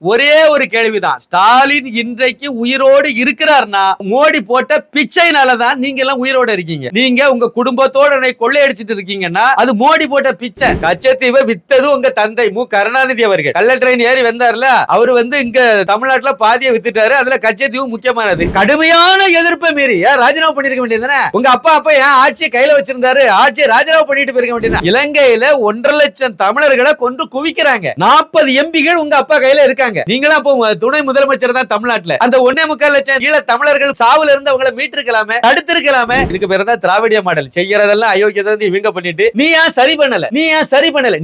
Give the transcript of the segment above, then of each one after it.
ஒரே ஒரு கேள்விதான், ஸ்டாலின் இன்றைக்கு உயிரோடு இருக்கிறார்னா மோடி போட்ட பிச்சைனாலதான் நீங்க எல்லாம் உயிரோடு இருக்கீங்க. நீங்க உங்க குடும்பத்தோட கொள்ளையடிச்சிட்டு இருக்கீங்கன்னா அது மோடி போட்ட பிச்சை. கச்சத்தீவை வித்தது உங்க தந்தை மு கருணாநிதி அவர்கள். கள்ள ட்ரெயின் ஏறி வந்தார்ல, அவரு இங்க தமிழ்நாட்டுல பாதியை வித்துட்டாரு. அதுல கச்சத்தீவு முக்கியமானது. கடுமையான எதிர்ப்பை மீறி ராஜினாமா பண்ணிருக்க வேண்டியதுதானே? உங்க அப்பா ஏன் ஆட்சியை கையில வச்சிருந்தாரு? ஆட்சியை ராஜினாமா பண்ணிட்டு போயிருக்க வேண்டியது. இலங்கையில 1.5 லட்சம் தமிழர்களை கொண்டு குவிக்கிறாங்க. 40 எம்பிகள் உங்க அப்பா கையில இருக்காங்க. நீங்களா துணை முதலமைச்சர் தான் தமிழ்நாட்டுல. அந்த 1.25 லட்சம் ஈழ தமிழர்கள் சாவுல இருந்து அவங்களை மீட்டிருக்கலாமே, தடுத்திருக்கலாமே. இதுக்கு பேர் தான் திராவிடிய மாடல். செய்யறதெல்லாம் அயோக்கியதை இவங்க பண்ணிட்டு நீ ஏன் சரி பண்ணல,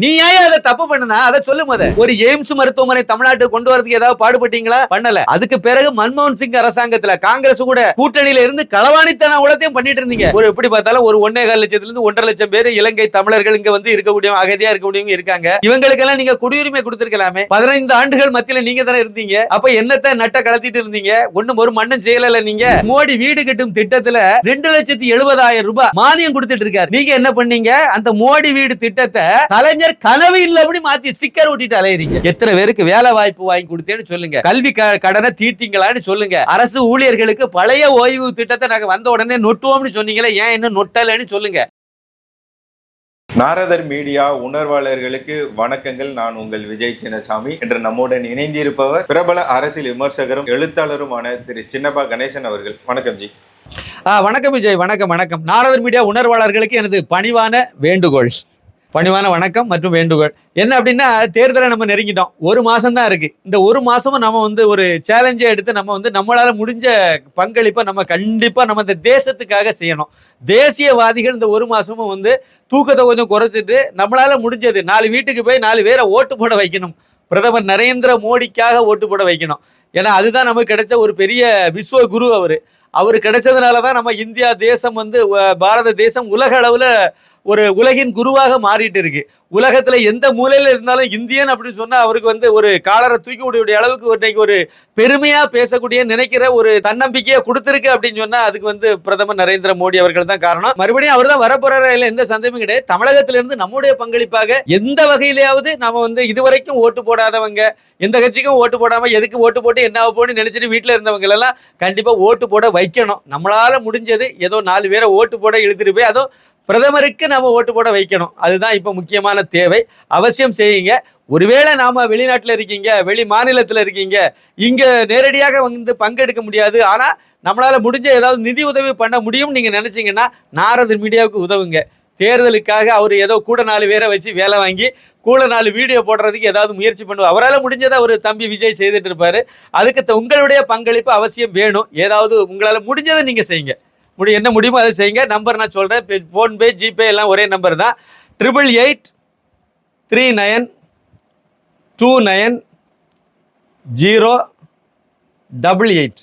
நீ ஏன் அதை தப்பு பண்ணனா அதை சொல்லு. ஒரு எய்ம்ஸ் மருத்துவமனை தமிழ்நாட்டுக்கு கொண்டு வரதுக்கு ஏதாவது பாடுபட்டீங்களா? பண்ணல. அதுக்கு பிறகு மன்மோகன் சிங் அரசாங்கத்துல காங்கிரஸ் கூட கூட்டணியில இருந்து களவாணித்தன உலகத்தையும் பண்ணிட்டு இருந்தீங்க. ஒரு எப்படி பார்த்தாலும் ஒரு 1.25 லட்சத்துல இருந்து 1.5 லட்சம் பேர் இலங்கை தமிழர்கள் இங்க இருக்கக்கூடிய அகதியா இருக்கக்கூடியவங்க இருக்காங்க. இவங்களுக்கெல்லாம் நீங்க குடியுரிமை கொடுத்திருக்கலாமே. 15 ஆண்டுகள் மத்தியில நீங்க தானே இருந்தீங்க. அப்ப என்னத்தை நட்ட கலத்திட்டு இருந்தீங்க? ஒண்ணும் ஒரு மண்ணும் செய்யல. நீங்க மோடி வீடு கட்டும் திட்டத்துல 2,70,000 ரூபாய் மானியம் கொடுத்துட்டு இருக்காரு. நீங்க என்ன பண்ணீங்க? அந்த மோடி வீடு திட்டத்தை கலைஞர் கனவு இல்ல அப்படி மாத்தி ஸ்டிக்கர் ஒட்டிட்டு அலையறீங்க. எத்தனை பேருக்கு வேலை வாய்ப்பு வாங்கி கொடுத்தேன்னு சொல்லுங்க. கல்வி கடனை தீர்த்தீங்களான்னு சொல்லுங்க. அரசு ஊழியர்களுக்கு பழைய ஓய்வு திட்டத்தை நாங்க வந்த உடனே நொட்டுவோம்னு சொன்னீங்களே, ஏன் இன்னும் நொட்டலன்னு சொல்லுங்க. நாரதர் மீடியா உணர்வாளர்களுக்கு வணக்கங்கள். நான் உங்கள் விஜய் சின்னசாமி. என்று நம்முடன் இணைந்திருப்பவர் பிரபல அரசியல் விமர்சகரும் எழுத்தாளருமான திரு சின்னப்பா கணேசன் அவர்கள். வணக்கம் ஜி. வணக்கம் விஜய். வணக்கம். நாரதர் மீடியா உணர்வாளர்களுக்கு எனது பணிவான வேண்டுகோள், பணிவான வணக்கம் மற்றும் வேண்டுகோள். என்ன அப்படின்னா, தேர்தலை நம்ம நெருங்கிட்டோம். 1 மாசம் தான் இருக்கு. இந்த 1 மாசமும் நம்ம ஒரு சேலஞ்சை எடுத்து நம்ம நம்மளால முடிஞ்ச பங்களிப்பை நம்ம கண்டிப்பா நம்ம இந்த தேசத்துக்காக செய்யணும். தேசியவாதிகள் இந்த 1 மாசமும் தூக்கத்தை கொஞ்சம் குறைச்சிட்டு நம்மளால முடிஞ்சது 4 வீட்டுக்கு போய் 4 பேரை ஓட்டு போட வைக்கணும். பிரதமர் நரேந்திர மோடிக்காக ஓட்டு போட வைக்கணும். ஏன்னா அதுதான் நமக்கு கிடைச்ச ஒரு பெரிய விஸ்வகுரு. அவரு கிடைச்சதுனாலதான் நம்ம இந்தியா தேசம் பாரத தேசம் உலக அளவுல ஒரு உலகின் குருவாக மாறிட்டு இருக்கு. உலகத்துல எந்த மூலையில இருந்தாலும் இந்தியன் அப்படின்னு சொன்னா அவருக்கு ஒரு காலரை தூக்கி விடக்கூடிய அளவுக்கு ஒரு பெருமையா பேசக்கூடிய நினைக்கிற ஒரு தன்னம்பிக்கையை கொடுத்திருக்கு அப்படின்னு சொன்னா அதுக்கு பிரதமர் நரேந்திர மோடி அவர்கள் தான் காரணம். மறுபடியும் அவர் தான் வரப்போறாரு, எந்த சந்தேகமும் கிடையாது. தமிழகத்திலிருந்து நம்முடைய பங்களிப்பாக எந்த வகையிலேயாவது நம்ம இதுவரைக்கும் ஓட்டு போடாதவங்க, எந்த கட்சிக்கும் ஓட்டு போடாம எதுக்கு ஓட்டு போட்டு என்ன போன்னு நினைச்சிட்டு வீட்டுல இருந்தவங்க எல்லாம் கண்டிப்பா ஓட்டு போட வைக்கணும். நம்மளால முடிஞ்சது ஏதோ 4 பேரை ஓட்டு போட இழுத்துட்டு போய் அதுவும் பிரதமருக்கு நம்ம ஓட்டு போட வைக்கணும். அதுதான் இப்ப முக்கியமான தேவை. அவசியம் செய்யுங்க. ஒருவேளை நாம வெளிநாட்டுல இருக்கீங்க, வெளி மாநிலத்துல இருக்கீங்க, இங்க நேரடியாக பங்கெடுக்க முடியாது, ஆனா நம்மளால முடிஞ்ச ஏதாவது நிதி உதவி பண்ண முடியும் நீங்க நினைச்சீங்கன்னா நாரதர் மீடியாவுக்கு உதவுங்க. தேர்தலுக்காக அவர் ஏதோ கூட 4 பேரை வச்சு வேலை வாங்கி கூட 4 வீடியோ போடுறதுக்கு ஏதாவது முயற்சி பண்ணுவார். அவரால் முடிஞ்சதை ஒரு தம்பி விஜய் செய்துட்டு இருப்பாரு. அதுக்கு உங்களுடைய பங்களிப்பு அவசியம் வேணும். ஏதாவது உங்களால முடிஞ்சதை நீங்க செய்யுங்க. என்ன முடியுமோ அதை செய்யுங்க. நம்பர் நான் சொல்றேன். போன்பே, ஜிபே எல்லாம் ஒரே நம்பர் தான். 8839090888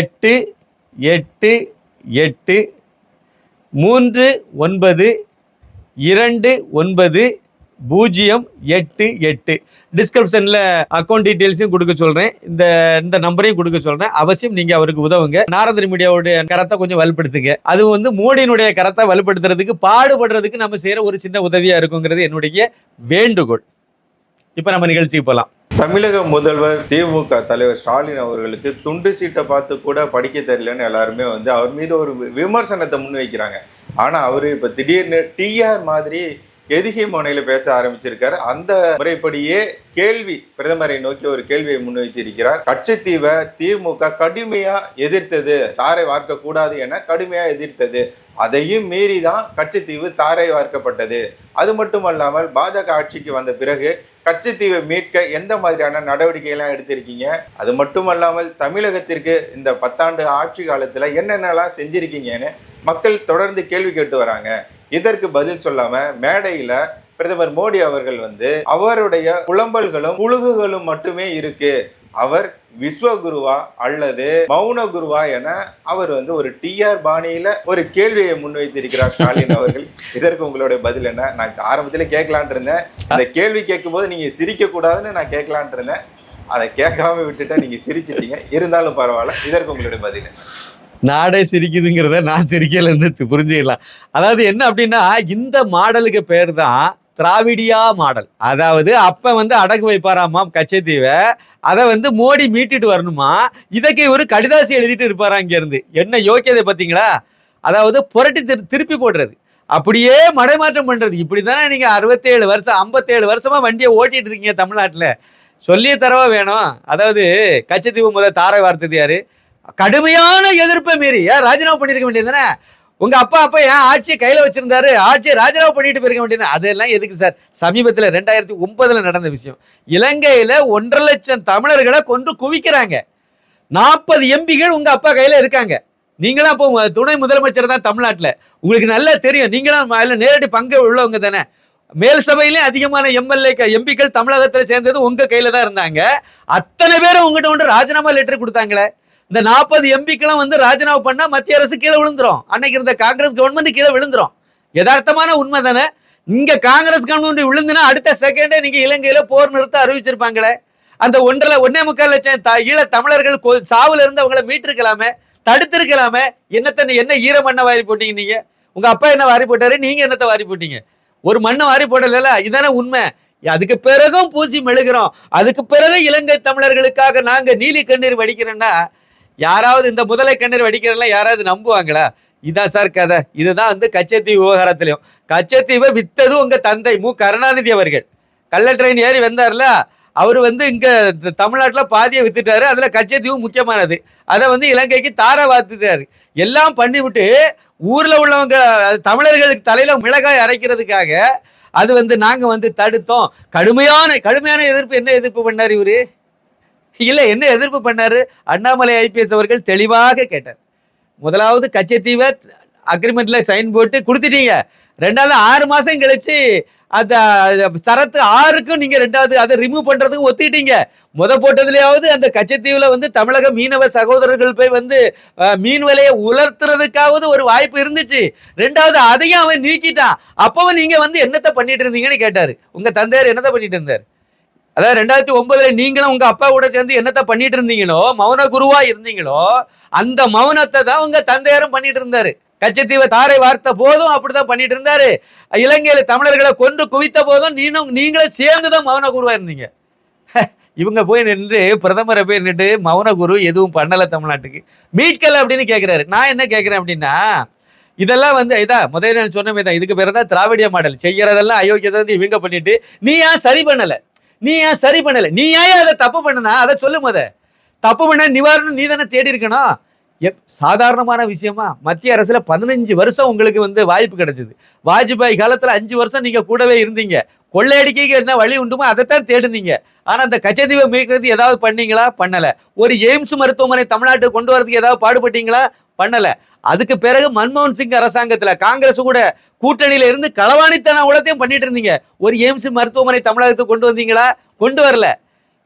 88839290888. டிஸ்கிரிப்ஷன்ல அக்கௌண்ட் டீடைல்ஸையும் கொடுக்க சொல்றேன். இந்த நம்பரையும் கொடுக்க சொல்றேன். அவசியம் நீங்க அவருக்கு உதவுங்க. நாரதர் மீடியாவுடைய கரத்தை கொஞ்சம் வலுப்படுத்துங்க. அது மோடியினுடைய கரத்தை வலுப்படுத்துறதுக்கு பாடுபடுறதுக்கு நம்ம செய்யற ஒரு சின்ன உதவியா இருக்குங்கிறது என்னுடைய வேண்டுகோள். இப்ப நம்ம நிகழ்ச்சிக்கு போலாம். தமிழக முதல்வர் திமுக தலைவர் ஸ்டாலின் அவர்களுக்கு துண்டு சீட்டை பார்த்து கூட படிக்க தெரியலன்னு எல்லாருமே அவர் மீது ஒரு விமர்சனத்தை முன்வைக்கிறாங்க. ஆனா அவரு இப்ப திடீர்னு டிஆர் மாதிரி எதிகை முனையில பேச ஆரம்பிச்சிருக்காரு. அந்த முறைப்படியே பிரதமரை நோக்கி ஒரு கேள்வியை முன்வைத்திருக்கிறார். கச்சத்தீவை திமுக கடுமையா எதிர்த்தது, தாரை வார்க்க கூடாது என கடுமையா எதிர்த்தது. அதையும் மீறிதான் கச்சத்தீவு தாரை வார்க்கப்பட்டது. அது மட்டுமல்லாமல் பாஜக ஆட்சிக்கு வந்த பிறகு கச்சத்தீவை மீட்க எந்த மாதிரியான நடவடிக்கை எல்லாம் எடுத்திருக்கீங்க? அது மட்டுமல்லாமல் தமிழகத்திற்கு இந்த 10 ஆண்டு ஆட்சி காலத்துல என்னென்னலாம் செஞ்சிருக்கீங்கன்னு மக்கள் தொடர்ந்து கேள்வி கேட்டு வராங்க. இதற்கு பதில் சொல்லாம மேடையில பிரதமர் மோடி அவர்கள் அவருடைய புலம்பல்களும் புழுகுகளும் மட்டுமே இருக்கு, அவர் விஸ்வகுருவா அல்லது மௌன குருவா என அவர் ஒரு டிஆர் பாணியில ஒரு கேள்வியை முன்வைத்திருக்கிறார் ஸ்டாலின் அவர்கள். இதற்கு உங்களுடைய பதில் என்ன? நான் ஆரம்பத்துல கேட்கலான் இருந்தேன். அந்த கேள்வி கேட்கும் போது நீங்க சிரிக்க கூடாதுன்னு நான் கேட்கலான் இருந்தேன். அதை கேட்காம விட்டுட்டா நீங்க சிரிச்சிட்டீங்க. இருந்தாலும் பரவாயில்ல. இதற்கு உங்களுடைய பதில் என்ன? நாடே சிரிக்குதுங்கிறத நான் சிரிக்கல இருந்து புரிஞ்சுக்கலாம். அதாவது என்ன அப்படின்னா, இந்த மாடலுக்கு பேர் தான் திராவிடியா மாடல். அதாவது அப்ப வந்து அடகு வைப்பாராமா கச்சத்தீவை, அதை வந்து மோடி மீட்டுட்டு வரணுமா, இதுக்கு ஒரு கடிதாசி எழுதிட்டு இருப்பாரா இங்க இருந்து. என்ன யோக்கியதை பார்த்தீங்களா? அதாவது புரட்டி திருப்பி போடுறது, அப்படியே மடைமாற்றம் பண்றது. இப்படிதானே நீங்க 67 வருஷம் 57 வருஷமா வண்டியை ஓட்டிட்டு இருக்கீங்க தமிழ்நாட்டுல. சொல்லிய தரவா வேணும். அதாவது கச்சத்தீவு முதல் தாரை வார்த்தது யாரு? கடுமையான எதிர்ப்பை மீறி ஏன் ராஜினாமா பண்ணிருக்க வேண்டியதுதானே? உங்க அப்பா ஏன் ஆட்சியை கையில வச்சிருந்தாரு, ஆட்சியை ராஜினாமா பண்ணிட்டு போயிருக்க வேண்டியது. அதெல்லாம் எதுக்கு சார்? சமீபத்தில் 2009 நடந்த விஷயம். இலங்கையில 1.5 லட்சம் தமிழர்களை கொண்டு குவிக்கிறாங்க. 40 எம்பிகள் உங்க அப்பா கையில இருக்காங்க. நீங்களாம் இப்போ துணை முதலமைச்சர் தான் தமிழ்நாட்டில். உங்களுக்கு நல்லா தெரியும். நீங்களும் நேரடி பங்கு உள்ளவங்க தானே. மேல் சபையிலே அதிகமான எம்பிக்கள் தமிழகத்தில் சேர்ந்தது உங்க கையில தான் இருந்தாங்க. அத்தனை பேரும் உங்ககிட்ட ஒன்று ராஜினாமா லெட்டர் கொடுத்தாங்களே. இந்த 40 எம்பிக்களும் வந்து ராஜினாமா பண்ணா மத்திய அரசு கீழே விழுந்துரும். அன்னைக்கு இருந்த காங்கிரஸ் கவர்மெண்ட் கீழே விழுந்துரும். யதார்த்தமான உண்மை தானே. இங்க காங்கிரஸ் கவர்மெண்ட் விழுந்துனா அடுத்த செகண்டே நீங்க இலங்கையில போர் நிறுத்த அறிவிச்சிருப்பாங்களே. அந்த 1.25 லட்சம் ஈழ தமிழர்கள் சாவுல இருந்து அவங்களை மீட்டிருக்கலாமே, தடுத்திருக்கலாமே. என்ன ஈர மண்ணை வாரி போட்டீங்க நீங்க? உங்க அப்பா என்ன வாரி போட்டாரு, நீங்க என்னத்தை வாரி போட்டீங்க? ஒரு மண்ணை வாரி போடல. இதானே உண்மை. அதுக்கு பிறகும் பூசி மெழுகிறோம். அதுக்கு பிறகு இலங்கை தமிழர்களுக்காக நாங்க நீலி கண்ணீர் வடிக்கிறோம்னா யாராவது, இந்த முதலை கண்ணீர் வடிக்கிறதெல்லாம் யாராவது நம்புவாங்களா? இதான் சார் கதை. இதுதான் வந்து கச்சத்தீவு விவகாரத்திலையும். கச்சத்தீவை வித்தது உங்க தந்தை மு கருணாநிதி அவர்கள். கள்ள ட்ரெயின் ஏறி வந்தார்ல, அவர் வந்து இங்க தமிழ்நாட்டில் பாதியை வித்துட்டாரு. அதுல கச்சத்தீவு முக்கியமானது. அதை வந்து இலங்கைக்கு தார வாத்துட்டாரு. எல்லாம் பண்ணிவிட்டு ஊர்ல உள்ளவங்க தமிழர்களுக்கு தலையில மிளகாய் அரைக்கிறதுக்காக அது வந்து நாங்க வந்து தடுத்தோம். கடுமையான எதிர்ப்பு. என்ன எதிர்ப்பு பண்ணாரு இவரு? இல்ல, என்ன எதிர்ப்பு பண்ணாரு? அண்ணாமலை ஐபிஎஸ் அவர்கள் தெளிவாக கேட்டார். முதலாவது கச்சத்தீவை அக்ரிமெண்ட்ல சைன் போட்டு கொடுத்துட்டீங்க. 2வது 6 மாசம் கழிச்சு அந்த சரத்து 6க்கும் நீங்க 2வது அதை ரிமூவ் பண்றதுக்கு ஒத்திட்டீங்க. போட்டதுலயாவது அந்த கச்சத்தீவுல வந்து தமிழக மீனவ சகோதரர்கள் போய் வந்து மீன் விலையை உலர்த்துறதுக்காவது ஒரு வாய்ப்பு இருந்துச்சு. 2வது அதையும் அவன் நீக்கிட்டான். அப்பவும் நீங்க வந்து என்னத்தை பண்ணிட்டு இருந்தீங்கன்னு கேட்டாரு. உங்க தந்தையார் என்னத்தை பண்ணிட்டு இருந்தார்? அதாவது 2009 நீங்களும் உங்க அப்பா கூட சேர்ந்து என்னத்தை பண்ணிட்டு இருந்தீங்களோ, மௌன குருவா இருந்தீங்களோ, அந்த மௌனத்தை தான் உங்க தந்தையாரும் பண்ணிட்டு இருந்தாரு. கச்சத்தீவை தாரை வார்த்த போதும் அப்படிதான் பண்ணிட்டு இருந்தாரு. இலங்கையில தமிழர்களை கொண்டு குவித்த போதும் நீங்களும் சேர்ந்துதான் மௌன குருவா இருந்தீங்க. இவங்க போய் நின்று பிரதமரை போய் நின்று மௌன குரு எதுவும் பண்ணல தமிழ்நாட்டுக்கு, மீட்கல அப்படின்னு கேட்கிறாரு. நான் என்ன கேட்கிறேன் அப்படின்னா, இதெல்லாம் வந்து முதல்ல சொன்னமே தான். இதுக்கு பேர் தான் திராவிடிய மாடல். செய்யறதெல்லாம் அயோக்கியதை வந்து இவங்க பண்ணிட்டு நீ ஏன் சரி பண்ணல, நீ ஏன் அதை தப்பு பண்ணனா அதை சொல்லும். போத தப்பு பண்ண நிவாரணம் நீ தானே தேடி இருக்கணும். சாதாரணமான விஷயமா? மத்திய அரசுல 15 வருஷம் உங்களுக்கு வந்து வாய்ப்பு கிடைச்சது. வாஜ்பாய் காலத்துல 5 வருஷம் நீங்க கூடவே இருந்தீங்க. கொள்ளையடிக்க என்ன வழி உண்டுமோ அதைத்தான் தேடுனீங்க. ஆனா அந்த கச்சத்தீவை மீட்கிறது ஏதாவது பண்ணீங்களா? பண்ணல. ஒரு எய்ம்ஸ் மருத்துவமனை தமிழ்நாட்டுக்கு கொண்டு வரதுக்கு ஏதாவது பாடுபட்டீங்களா? பண்ணல. அதுக்கு பிறகு மன்மோகன் சிங் அரசாங்கத்துல காங்கிரஸ் கூட கூட்டணியில இருந்து களவாணித்தன உலகத்தையும் பண்ணிட்டு இருந்தீங்க. ஒரு எய்ம்ஸ் மருத்துவமனை தமிழகத்துக்கு கொண்டு வந்தீங்களா? கொண்டு வரல.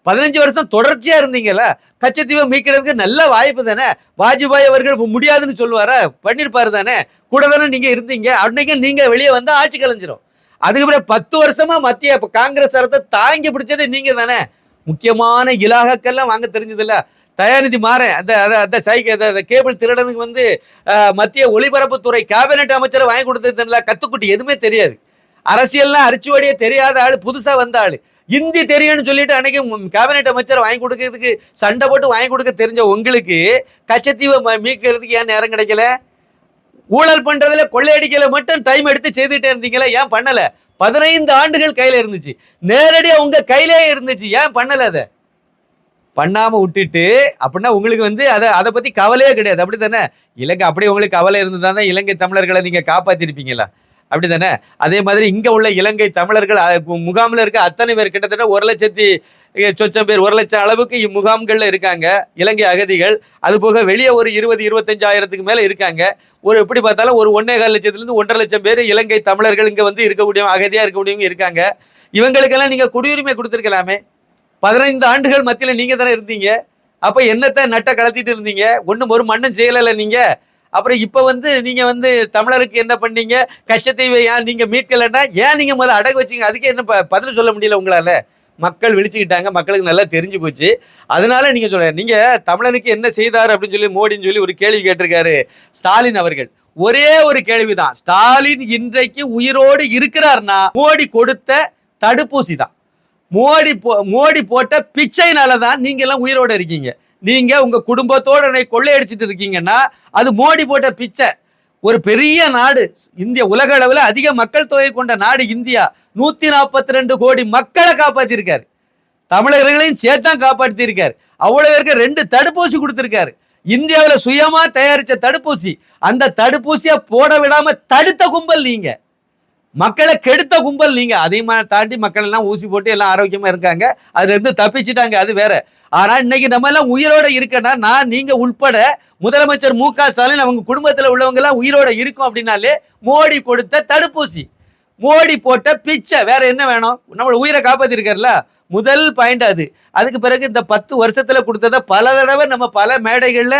15 வருஷம் தொடர்ச்சியா இருந்தீங்கல்ல. கச்சத்தீவை மீட்கிறதுக்கு நல்ல வாய்ப்பு தானே. வாஜ்பாய் அவர்கள் முடியாதுன்னு சொல்லுவாரா? பண்ணிருப்பாரு தானே. கூட தானே நீங்க இருந்தீங்க. அன்னைக்கு நீங்க வெளியே வந்தா ஆட்சி கலைஞ்சிரும். அதுக்கு பிறகு 10 வருஷமா மத்திய காங்கிரஸ் அரசை தாங்கி பிடிச்சது நீங்க தானே. முக்கியமான இலாகாக்கெல்லாம் வாங்க தெரிஞ்சது இல்ல. தயாநிதி மாறன் அந்த கேபிள் திருடனுக்கு வந்து மத்திய ஒலிபரப்புத்துறை கேபினெட் அமைச்சரை வாங்கி கொடுத்தது கத்துக்குட்டி எதுவுமே தெரியாது. அரசியல்லாம் அரிச்சுவடியே தெரியாத ஆளு, புதுசா வந்த ஆளு. இந்தி தெரியும்னு சொல்லிட்டு அன்னைக்கு கேபினெட் அமைச்சர் வாங்கி கொடுக்கறதுக்கு சண்டை போட்டு வாங்கி கொடுக்க தெரிஞ்ச உங்களுக்கு கச்சத்தீவை மீட்கிறதுக்கு ஏன் நேரம் கிடைக்கல? ஊழல் பண்றதுல கொள்ளையடிக்கல மட்டும் டைம் எடுத்து செய்துட்டே இருந்தீங்களா? ஏன் பண்ணல? 15 ஆண்டுகள் கையில இருந்துச்சு. நேரடியா உங்க கையிலே இருந்துச்சு. ஏன் பண்ணல? அதை பண்ணாம விட்டுட்டு அப்படின்னா உங்களுக்கு வந்து அதை பத்தி கவலையே கிடையாது. அப்படித்தானே? இலங்கை அப்படி உங்களுக்கு கவலை இருந்ததுதான் இலங்கை தமிழர்களை நீங்க காப்பாத்திருப்பீங்களா? அப்படித்தானே? அதே மாதிரி இங்க உள்ள இலங்கை தமிழர்கள் முகாமில் இருக்க அத்தனை பேர் கிட்டத்தட்ட 1 லட்சத்தி சொச்சம் பேர், 1 லட்சம் அளவுக்கு முகாம்கள்ல இருக்காங்க இலங்கை அகதிகள். அது போக வெளியே ஒரு 20-25 மேல இருக்காங்க. ஒரு எப்படி பார்த்தாலும் ஒரு 1.25 லட்சத்திலிருந்து 1.5 லட்சம் பேர் இலங்கை தமிழர்கள் இங்க வந்து இருக்கக்கூடிய அகதியா இருக்கக்கூடியவங்க இருக்காங்க. இவங்களுக்கெல்லாம் நீங்க குடியுரிமை கொடுத்துருக்கலாமே. 15 ஆண்டுகள் மத்தியில நீங்க தானே இருந்தீங்க. அப்ப என்னத்தை நட்ட கலத்திட்டு இருந்தீங்க? ஒன்றும் ஒரு மண்ணும் செய்யல நீங்க. அப்புறம் இப்ப வந்து நீங்க வந்து தமிழருக்கு என்ன பண்ணீங்க? கச்சத்தீவை ஏன் நீங்க மீட்கலன்னா ஏன் நீங்க முதல்ல அடகு வச்சீங்க? அதுக்கு என்ன பதில் சொல்ல முடியல உங்களால? மக்கள் விழிச்சுக்கிட்டாங்க. மக்களுக்கு நல்லா தெரிஞ்சு போச்சு. அதனால நீங்க சொல்ற நீங்க தமிழனுக்கு என்ன செய்தார் அப்படின்னு சொல்லி மோடின்னு சொல்லி ஒரு கேள்வி கேட்டிருக்காரு ஸ்டாலின் அவர்கள். ஒரே ஒரு கேள்விதான், ஸ்டாலின் இன்றைக்கு உயிரோடு இருக்கிறார்னா மோடி கொடுத்த தடுப்பூசி தான். மோடி போட்ட பிச்சைனால தான் நீங்க எல்லாம் உயிரோட இருக்கீங்க. நீங்க உங்க குடும்பத்தோட கொள்ளையடிச்சிட்டு இருக்கீங்கன்னா அது மோடி போட்ட பிச்சை. ஒரு பெரிய நாடு இந்தியா, உலக அளவில் அதிக மக்கள் தொகை கொண்ட நாடு இந்தியா. 142 கோடி மக்களை காப்பாத்திருக்காரு. தமிழர்களையும் சேர்த்தான் காப்பாற்றிருக்காரு. அவ்வளவு பேருக்கு 2 தடுப்பூசி கொடுத்திருக்காரு. இந்தியாவில் சுயமா தயாரிச்ச தடுப்பூசி. அந்த தடுப்பூசியை போட விடாம தடுத்த கும்பல் நீங்க, மக்களை கெடுத்த கும்பல் நீங்க. அதையும் தாண்டி மக்கள் எல்லாம் ஊசி போட்டு எல்லாம் ஆரோக்கியமா இருக்காங்க, அதுல இருந்து தப்பிச்சுட்டாங்க, அது வேற. ஆனா இன்னைக்கு நம்ம எல்லாம் உயிரோட இருக்கனா, நீங்க உட்பட முதலமைச்சர் மு.க. ஸ்டாலின் அவங்க குடும்பத்துல உள்ளவங்க எல்லாம் உயிரோட இருக்கும் அப்படின்னாலே மோடி கொடுத்த தடுப்பூசி, மோடி போட்ட பிச்சை, வேற என்ன வேணும்? நம்மளோட உயிரை காப்பாத்திருக்காருல, முதல் பாயிண்ட் அது. அதுக்கு பிறகு இந்த 10 வருஷத்துல கொடுத்தத பல தடவை நம்ம பல மேடைகள்ல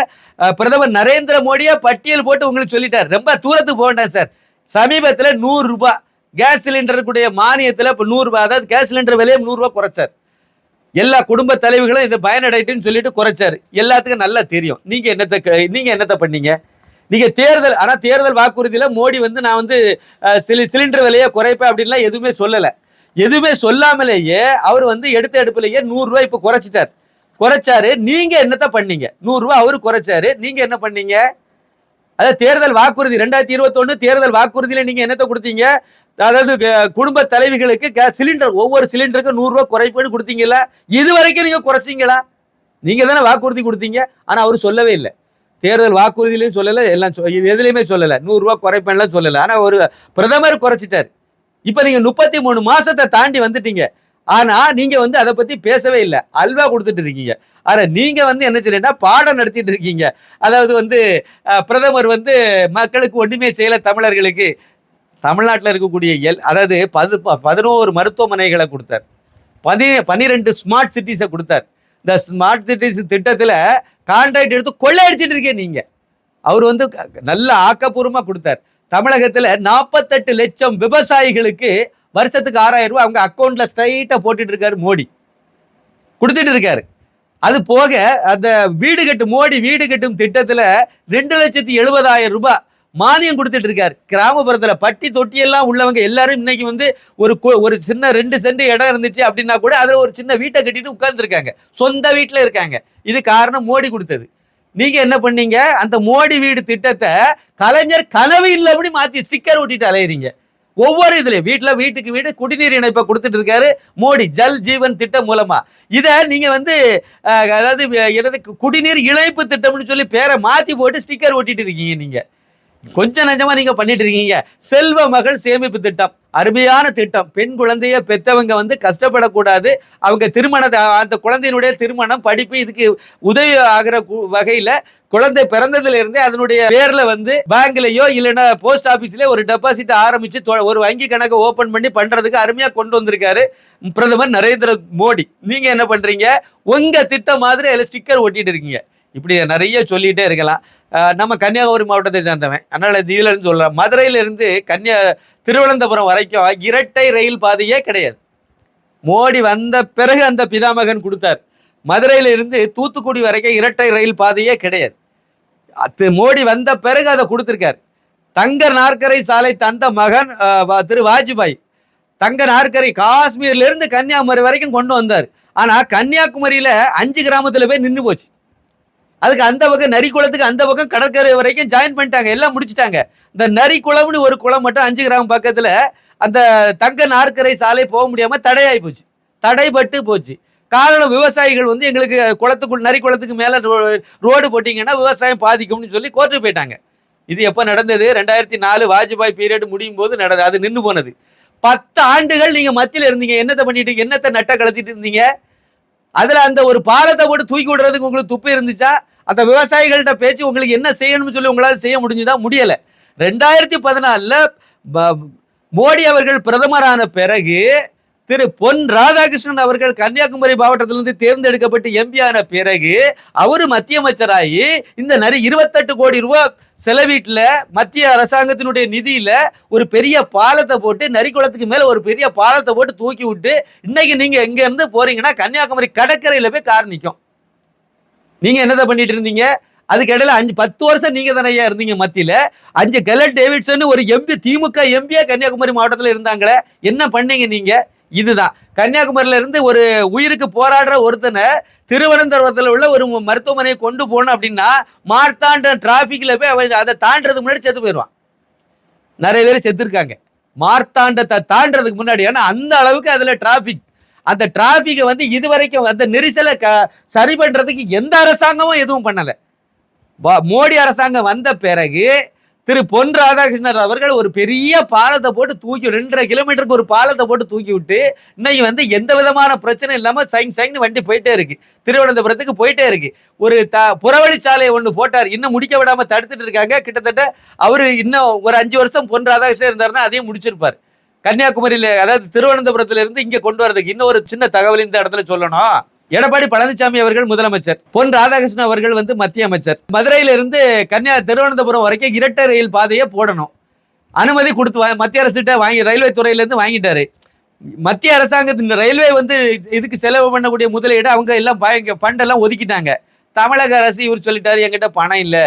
பிரதமர் நரேந்திர மோடியா பட்டியல் போட்டு உங்களுக்கு சொல்லிட்டார். ரொம்ப தூரத்துக்கு போக வேண்டாம் சார். சமீபத்தில் 100 ரூபாய் கேஸ் சிலிண்டருக்குடைய மானியத்தில் இப்போ 100 ரூபாய், அதாவது கேஸ் சிலிண்டர் விலையை 100 ரூபாய் குறைச்சார். எல்லா குடும்ப தலைவிகளும் இதை பயனடைட்டுன்னு சொல்லிட்டு குறைச்சாரு. எல்லாத்துக்கும் நல்லா தெரியும். நீங்க என்னத்தை பண்ணீங்க? நீங்க தேர்தல் வாக்குறுதியில மோடி நான் சிலிண்டர் விலையை குறைப்பேன் அப்படின்லாம் எதுவுமே சொல்லலை. எதுவுமே சொல்லாமலேயே அவர் எடுத்த எடுப்புலேயே 100 ரூபாய் இப்போ குறைச்சாரு. நீங்க என்னத்தை பண்ணீங்க? 100 ரூபாய் அவரு குறைச்சாரு, நீங்க என்ன பண்ணீங்க? அதாவது தேர்தல் வாக்குறுதி 2021 தேர்தல் வாக்குறுதியில நீங்க என்னத்தை கொடுத்தீங்க? அதாவது குடும்ப தலைவிகளுக்கு கேஸ் சிலிண்டர் ஒவ்வொரு சிலிண்டருக்கு 100 ரூபாய் குறைப்புன்னு கொடுத்தீங்களா? இது வரைக்கும் நீங்க குறைச்சிங்களா? நீங்க தானே வாக்குறுதி கொடுத்தீங்க. ஆனா அவரு சொல்லவே இல்லை. தேர்தல் வாக்குறுதியிலையும் சொல்லலை, எல்லாம் எதுலையுமே சொல்லலை, 100 ரூபாய் குறைப்பேன்லாம் சொல்லலை. ஆனா ஒரு பிரதமர் குறைச்சிட்டார். இப்ப நீங்க 33 மாசத்தை தாண்டி வந்துட்டீங்க. ஆனா நீங்க அதை பத்தி பேசவே இல்லை, அல்வா கொடுத்துட்டு இருக்கீங்க. ஆனா நீங்க என்ன செய்யலைன்னா பாடம் நடத்திட்டு இருக்கீங்க. அதாவது பிரதமர் மக்களுக்கு ஒண்ணுமே செய்யல, தமிழர்களுக்கு. தமிழ்நாட்டில் இருக்கக்கூடிய அதாவது 11 மருத்துவமனைகளை கொடுத்தார், 12 ஸ்மார்ட் சிட்டிஸை கொடுத்தார். இந்த ஸ்மார்ட் சிட்டிஸ் திட்டத்துல கான்ட்ராக்ட் எடுத்து கொள்ளையடிச்சிட்டு இருக்கேன் நீங்க. அவர் நல்ல ஆக்கப்பூர்வமா கொடுத்தார். தமிழகத்துல 48 லட்சம் விவசாயிகளுக்கு வருஷத்துக்கு 6000 ரூபாய் அவங்க அக்கௌண்ட்ல ஸ்ட்ரைட்டா போட்டுட்டு இருக்காரு, மோடி கொடுத்துட்டு இருக்காரு. அது போக அந்த மோடி வீடு கட்டும் திட்டத்துல 2,70,000 ரூபாய் மானியம் கொடுத்துட்டு இருக்காரு. கிராமப்புறத்துல பட்டி தொட்டியெல்லாம் உள்ளவங்க எல்லாரும் இன்னைக்கு ஒரு சின்ன 2 சென்ட் இடம் இருந்துச்சு அப்படின்னா கூட அதுல ஒரு சின்ன வீட்டை கட்டிட்டு உட்கார்ந்து இருக்காங்க, சொந்த வீட்டுல இருக்காங்க. இது காரணம் மோடி கொடுத்தது. நீங்க என்ன பண்ணீங்க? அந்த மோடி வீடு திட்டத்தை கலைஞர் கனவு இல்லை அப்படி மாத்தி ஸ்டிக்கர் ஒட்டிட்டு அலையறீங்க. ஒவ்வொரு இதுலயும் வீட்டுக்கு வீடு குடிநீர் இணைப்பை கொடுத்துட்டு இருக்காரு மோடி, ஜல் ஜீவன் திட்டம் மூலமா. இதை நீங்க அதாவது குடிநீர் இணைப்பு திட்டம்னு சொல்லி பேரை மாத்தி போட்டு ஸ்டிக்கர் ஒட்டிட்டு இருக்கீங்க. நீங்க கொஞ்சம் நஞ்சமா நீங்க பண்ணிட்டு இருக்கீங்க. செல்வ மகள் சேமிப்பு திட்டம் அருமையான திட்டம். பெண் குழந்தைய பெற்றவங்க கஷ்டப்படக்கூடாது, அவங்க அந்த குழந்தையினுடைய திருமணம் படிப்பு இதுக்கு உதவி ஆகிற வகையில குழந்தை பிறந்ததுல இருந்தே அதனுடைய பேர்ல பேங்க்லயோ இல்லைன்னா போஸ்ட் ஆபீஸ்லயோ ஒரு டெபாசிட் ஆரம்பிச்சு ஒரு வங்கி கணக்கை ஓபன் பண்ணி பண்றதுக்கு அருமையா கொண்டு வந்திருக்காரு பிரதமர் நரேந்திர மோடி. நீங்க என்ன பண்றீங்க? உங்க திட்டம் மாதிரி அதுல ஸ்டிக்கர் ஒட்டிட்டு இருக்கீங்க. இப்படி நிறைய சொல்லிட்டே இருக்கலாம். நம்ம கன்னியாகுமரி மாவட்டத்தை சேர்ந்தவன், அதனால இதுல இருந்து சொல்றேன். மதுரையில இருந்து திருவனந்தபுரம் வரைக்கும் இரட்டை ரயில் பாதையே கிடையாது. மோடி வந்த பிறகு அந்த பிதாமகன் கொடுத்தார். மதுரையில இருந்து தூத்துக்குடி வரைக்கும் இரட்டை ரயில் பாதையே கிடையாது. மோடி வந்த பிறகு அதை கொடுத்திருக்காரு. தங்க நாற்கரை சாலை தந்த மகன் திரு வாஜ்பாய் தங்க நாற்கரை காஷ்மீர்ல இருந்து கன்னியாகுமரி வரைக்கும் கொண்டு வந்தார். ஆனா கன்னியாகுமரியில 5 கிராமத்துல போய் நின்று போச்சு. அதுக்கு அந்த பக்கம் நரிக்குளத்துக்கு அந்த பக்கம் கடற்கரை வரைக்கும் ஜாயின் பண்ணிட்டாங்க, எல்லாம் முடிச்சுட்டாங்க. இந்த நரிக்குளம்னு ஒரு குளம் மட்டும் 5 கிராமம் பக்கத்துல அந்த தங்க நாற்கரை சாலை போக முடியாம தடையாகி போச்சு, தடைபட்டு போச்சு. காரணம் விவசாயிகள் எங்களுக்கு நரிக்குளத்துக்கு மேல ரோடு போட்டீங்கன்னா விவசாயம் பாதிக்கும்னு சொல்லி கோர்ட்டு போயிட்டாங்க. இது எப்ப நடந்தது? 2004 வாஜ்பாய் பீரியட் முடியும் போது நடந்தது. அது நின்று போனது. 10 ஆண்டுகள் நீங்க மத்தியில இருந்தீங்க. என்னத்தை பண்ணிட்டு, என்னத்தை நட்ட கலத்திட்டு இருந்தீங்க? அதுல அந்த ஒரு பாலத்தை போட்டு தூக்கி விடுறதுக்கு உங்களுக்கு துப்பு இருந்துச்சா? அந்த விவசாயிகள்கிட்ட பேச்சு உங்களுக்கு என்ன செய்யணும்னு சொல்லி உங்களால் செய்ய முடிஞ்சுதா? முடியல. 2014 மோடி அவர்கள் பிரதமரான பிறகு திரு பொன் ராதாகிருஷ்ணன் அவர்கள் கன்னியாகுமரி மாவட்டத்திலிருந்து தேர்ந்தெடுக்கப்பட்டு எம்பி ஆன பிறகு அவரு மத்திய அமைச்சராகி இந்த 28 கோடி ரூபாய் செலவீட்டுல மத்திய அரசாங்கத்தினுடைய நிதியில ஒரு பெரிய பாலத்தை போட்டு நரிக்குளத்துக்கு மேல ஒரு பெரிய பாலத்தை போட்டு தூக்கி விட்டு இன்னைக்கு நீங்க எங்க இருந்து போறீங்கன்னா கன்னியாகுமரி கடற்கரையில போய் கார் நிற்கும். நீங்க என்னதை பண்ணிட்டு இருந்தீங்க? அதுக்கு இடையில 10 வருஷம் நீங்க தானே ஐயா இருந்தீங்க மத்தியில. 5 கெலட் டேவிட்சன் ஒரு எம்பி, திமுக எம்பியா கன்னியாகுமரி மாவட்டத்துல இருந்தாங்களே, என்ன பண்ணீங்க நீங்க? இதுதான் கன்னியாகுமரியில இருந்து ஒரு உயிருக்கு போராடுற ஒருத்தனை திருவனந்தபுரத்தில் உள்ள ஒரு மருத்துவமனையை கொண்டு போகணும் அப்படின்னா மார்த்தாண்ட டிராபிக்ல போய் அவன் அதை தாண்டதுக்கு முன்னாடி செத்து போயிடுவான். நிறைய பேர் செத்துருக்காங்க மார்த்தாண்டத்தை தாண்டதுக்கு முன்னாடி. ஏன்னா அந்த அளவுக்கு அதுல டிராபிக். அந்த டிராபிக்கை வந்து இதுவரைக்கும் அந்த நெரிசலை சரி பண்றதுக்கு எந்த அரசாங்கமும் எதுவும் பண்ணல. மோடி அரசாங்கம் வந்த பிறகு திரு பொன் ராதாகிருஷ்ணன் அவர்கள் ஒரு பெரிய பாலத்தை போட்டு தூக்கி 2.5 கிலோமீட்டருக்கு ஒரு பாலத்தை போட்டு தூக்கி விட்டு இன்னைக்கு வந்து எந்த விதமான பிரச்சனை இல்லாம சைன் வண்டி போயிட்டே இருக்கு. திருவனந்தபுரத்துக்கு போயிட்டே இருக்கு. ஒரு புறவழிச்சாலையை ஒன்று போட்டார், இன்னும் முடிக்க விடாம தடுத்துட்டு இருக்காங்க. கிட்டத்தட்ட அவரு இன்னும் ஒரு 5 வருஷம் பொன் ராதாகிருஷ்ணன் இருந்தாருன்னா அதையும் முடிச்சிருப்பார். கன்னியாகுமரியில, அதாவது திருவனந்தபுரத்துல இருந்து இங்க கொண்டு வரதுக்கு. இன்னும் ஒரு சின்ன தகவல் இந்த இடத்துல சொல்லணும். எடப்பாடி பழனிசாமி அவர்கள் முதலமைச்சர், பொன் ராதாகிருஷ்ணன் அவர்கள் வந்து மத்திய அமைச்சர். மதுரையில இருந்து திருவனந்தபுரம் வரைக்கும் இரட்டை ரயில் பாதையை போடணும் அனுமதி கொடுத்து மத்திய அரசிட்ட ரயில்வே துறையில இருந்து வாங்கிட்டாரு. மத்திய அரசாங்கத்தின் ரயில்வே வந்து இதுக்கு செலவு பண்ணக்கூடிய முதலீடு அவங்க எல்லாம் ஃபண்டெல்லாம் ஒதுக்கிட்டாங்க. தமிழக அரசு இவர் சொல்லிட்டாரு, என்கிட்ட பணம் இல்லை,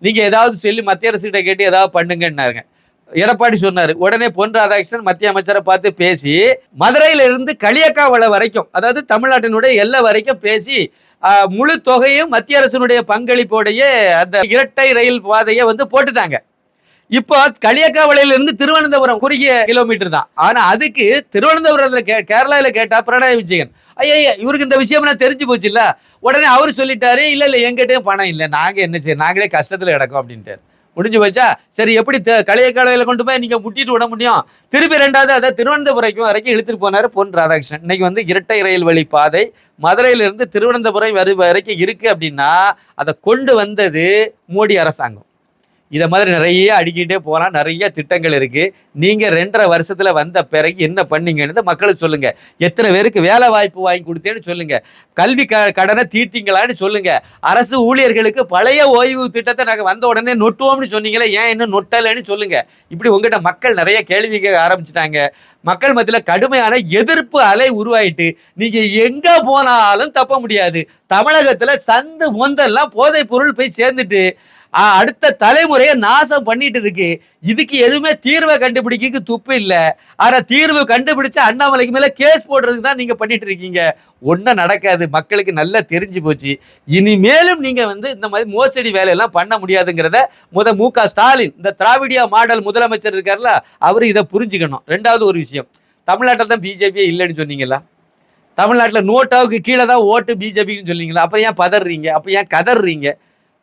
நீங்க ஏதாவது சொல்லி மத்திய அரசிட்ட கேட்டு ஏதாவது பண்ணுங்கன்னாருங்க. எடப்பாடி சொன்னாரு. உடனே பொன் ராதாகிருஷ்ணன் மத்திய அமைச்சரை பார்த்து பேசி மதுரையில இருந்து களியக்காவளை வரைக்கும், அதாவது தமிழ்நாட்டினுடைய எல்லை வரைக்கும் பேசி முழு தொகையும் மத்திய அரசினுடைய பங்களிப்போடைய அந்த இரட்டை ரயில் பாதையை வந்து போட்டுட்டாங்க. இப்போ களியக்காவளையில இருந்து திருவனந்தபுரம் குறுகிய கிலோமீட்டர் தான். ஆனா அதுக்கு திருவனந்தபுரத்துல கேரளாவில கேட்டா பினராயி விஜயன், ஐயா இவருக்கு இந்த விஷயம் தெரிஞ்சு போச்சு இல்ல. உடனே அவரு சொல்லிட்டாரு, இல்ல எங்கிட்டயும் பணம் இல்லை, நாங்க என்ன செய்ய, நாங்களே கஷ்டத்துல கிடக்கும் அப்படின்ட்டாரு. முடிஞ்சு போச்சா? சரி, எப்படி களியக்காலையில கொண்டு போய் நீங்க முட்டிட்டு விட முடியும்? திருப்பி 2வது அதை திருவனந்தபுரம் வரைக்கும் இழுத்துட்டு போனாரு பொன் ராதாகிருஷ்ணன். இன்னைக்கு வந்து இரட்டை ரயில் வழி பாதை மதுரையில இருந்து திருவனந்தபுரம் வரைக்கும் இருக்கு அப்படின்னா அதை கொண்டு வந்தது மோடி அரசாங்கம். இதை மாதிரி நிறைய அடிக்கிட்டே போகலாம். நிறைய திட்டங்கள் இருக்கு. நீங்க 2.5 வருஷத்துல வந்த பிறகு என்ன பண்ணீங்கன்னு மக்களுக்கு சொல்லுங்க. எத்தனை பேருக்கு வேலை வாய்ப்பு வாங்கி கொடுத்தேன்னு சொல்லுங்க. கல்வி கடனை தீர்த்தீங்களான்னு சொல்லுங்க. அரசு ஊழியர்களுக்கு பழைய ஓய்வு திட்டத்தை நாங்கள் வந்த உடனே நொட்டுவோம்னு சொன்னீங்களே, ஏன் இன்னும் நொட்டலைன்னு சொல்லுங்க. இப்படி உங்ககிட்ட மக்கள் நிறைய கேள்வி கேட்க ஆரம்பிச்சிட்டாங்க. மக்கள் மத்தியில் கடுமையான எதிர்ப்பு அலை உருவாயிட்டு நீங்க எங்க போனாலும் தப்ப முடியாது. தமிழகத்துல சந்து மொந்தெல்லாம் போதைப் பொருள் போய் சேர்ந்துட்டு அடுத்த தலைமுறையை நாசம் பண்ணிட்டு இருக்கு. இதுக்கு எதுவுமே தீர்வை கண்டுபிடிக்க துப்பு இல்லை. ஆனா தீர்வு கண்டுபிடிச்ச அண்ணாமலைக்கு மேல கேஸ் போடுறதுக்கு தான் நீங்க பண்ணிட்டு இருக்கீங்க. ஒன்றும் நடக்காது. மக்களுக்கு நல்லா தெரிஞ்சு போச்சு. இனிமேலும் நீங்க வந்து இந்த மாதிரி மோசடி வேலையெல்லாம் பண்ண முடியாதுங்கிறத மு.க. ஸ்டாலின், இந்த திராவிடியா மாடல் முதலமைச்சர் இருக்காருல்ல, அவரு இதை புரிஞ்சுக்கணும். 2வது ஒரு விஷயம், தமிழ்நாட்டில் தான் பிஜேபியே இல்லைன்னு சொன்னீங்களா? தமிழ்நாட்டில் நோட்டாவுக்கு கீழே தான் ஓட்டு பிஜேபின்னு சொன்னீங்களா? அப்புறம் ஏன் பதறீங்க? அப்ப ஏன் கதறீங்க?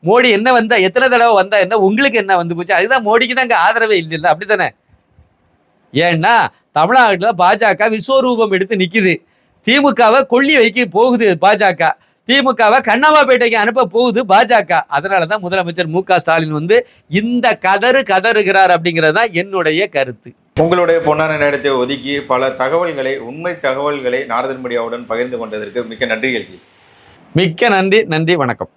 மோடி என்ன வந்தா, எத்தனை தடவை வந்தா என்ன, உங்களுக்கு என்ன வந்து போச்சு? அதுதான் மோடிக்கு தான் அங்கே ஆதரவே இல்லை, அப்படித்தானே? ஏன்னா தமிழ்நாட்டில் பாஜக விஸ்வரூபம் எடுத்து நிக்குது. திமுகவை கொள்ளி வைக்க போகுது பாஜக. திமுகவை கண்ணாமாப்பேட்டைக்கு அனுப்ப போகுது பாஜக. அதனாலதான் முதலமைச்சர் மு.க. ஸ்டாலின் வந்து இந்த கதறுகிறார் அப்படிங்கிறது தான் என்னுடைய கருத்து. உங்களுடைய பொன்னான நேரத்தை ஒதுக்கி பல தகவல்களை, உண்மை தகவல்களை நாரதன் மீடியாவுடன் பகிர்ந்து கொண்டதற்கு மிக்க நன்றி. மிக்க நன்றி. வணக்கம்.